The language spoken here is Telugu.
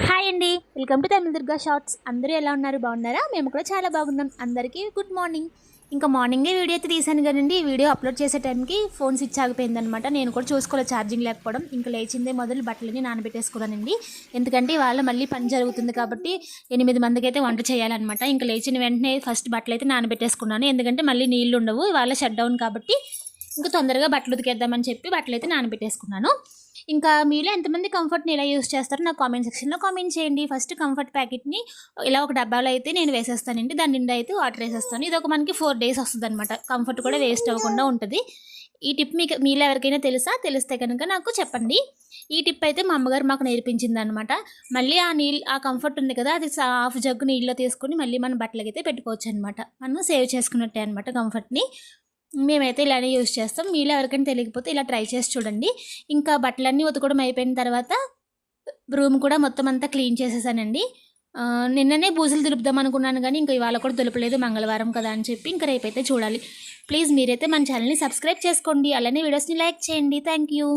హాయ్ అండి, welcome to Tamil Durga shorts. అందరూ ఎలా ఉన్నారు? బాగున్నారా? మేము కూడా చాలా బాగున్నాం. అందరికీ గుడ్ మార్నింగ్. ఇంకా మార్నింగే వీడియో అయితే తీసాను కదండి. ఈ వీడియో అప్లోడ్ చేసే టైంకి ఫోన్ స్విచ్ ఆగిపోయిందనమాట. నేను కూడా చూసుకోలేదు, ఛార్జింగ్ లేకపోవడం. ఇంకా లేచిందే మొదలు బట్టలని నానబెట్టేసుకున్నానండి. ఎందుకంటే ఇవాళ మళ్ళీ పని జరుగుతుంది కాబట్టి 8 మందికి అయితే వంట చేయాలన్నమాట. ఇంకా లేచిన వెంటనే ఫస్ట్ బట్టలు అయితే నానబెట్టేసుకున్నాను. ఎందుకంటే మళ్ళీ నీళ్ళు ఉండవు, ఇవాళ షట్ డౌన్ కాబట్టి ఇంకా తొందరగా బట్టలు ఉతికేద్దామని చెప్పి బట్టలు అయితే నానబెట్టేసుకున్నాను. ఇంకా మీలో ఎంతమంది కంఫర్ట్ని ఎలా యూస్ చేస్తారో నాకు కామెంట్ సెక్షన్లో కామెంట్ చేయండి. ఫస్ట్ కంఫర్ట్ ప్యాకెట్ని ఇలా ఒక డబ్బాలో అయితే నేను వేసేస్తానండి. దాని నిండా అయితే వాటర్ వేసేస్తాను. ఇది ఒక మనకి 4 days వస్తుంది అనమాట. కంఫర్ట్ కూడా వేస్ట్ అవ్వకుండా ఉంటుంది. ఈ టిప్ మీలో ఎవరికైనా తెలిస్తే కనుక నాకు చెప్పండి. ఈ టిప్ అయితే మా అమ్మగారు మాకు నేర్పించింది అనమాట. మళ్ళీ ఆ కంఫర్ట్ ఉంది కదా, అది హాఫ్ జగ్గు నీళ్ళలో తీసుకొని మళ్ళీ మన బట్టలకైతే పెట్టుకోవచ్చు అనమాట. మనం సేవ్ చేసుకున్నట్టే అనమాట కంఫర్ట్ని. మేమైతే ఇలానే యూజ్ చేస్తాం. మీలో ఎవరికైనా తెలియకపోతే ఇలా ట్రై చేసి చూడండి. ఇంకా బట్టలన్నీ ఉతకడం అయిపోయిన తర్వాత రూమ్ కూడా మొత్తం అంతా క్లీన్ చేసేసానండి. నిన్ననే బూజులు దులుపుదాం అనుకున్నాను కానీ ఇంకా ఇవాళ కూడా దులపలేదు, మంగళవారం కదా అని చెప్పి ఇంకా రేపైతే చూడాలి. ప్లీజ్ మీరైతే మన ఛానల్ని సబ్స్క్రైబ్ చేసుకోండి, అలానే వీడియోస్ని లైక్ చేయండి. Thank you.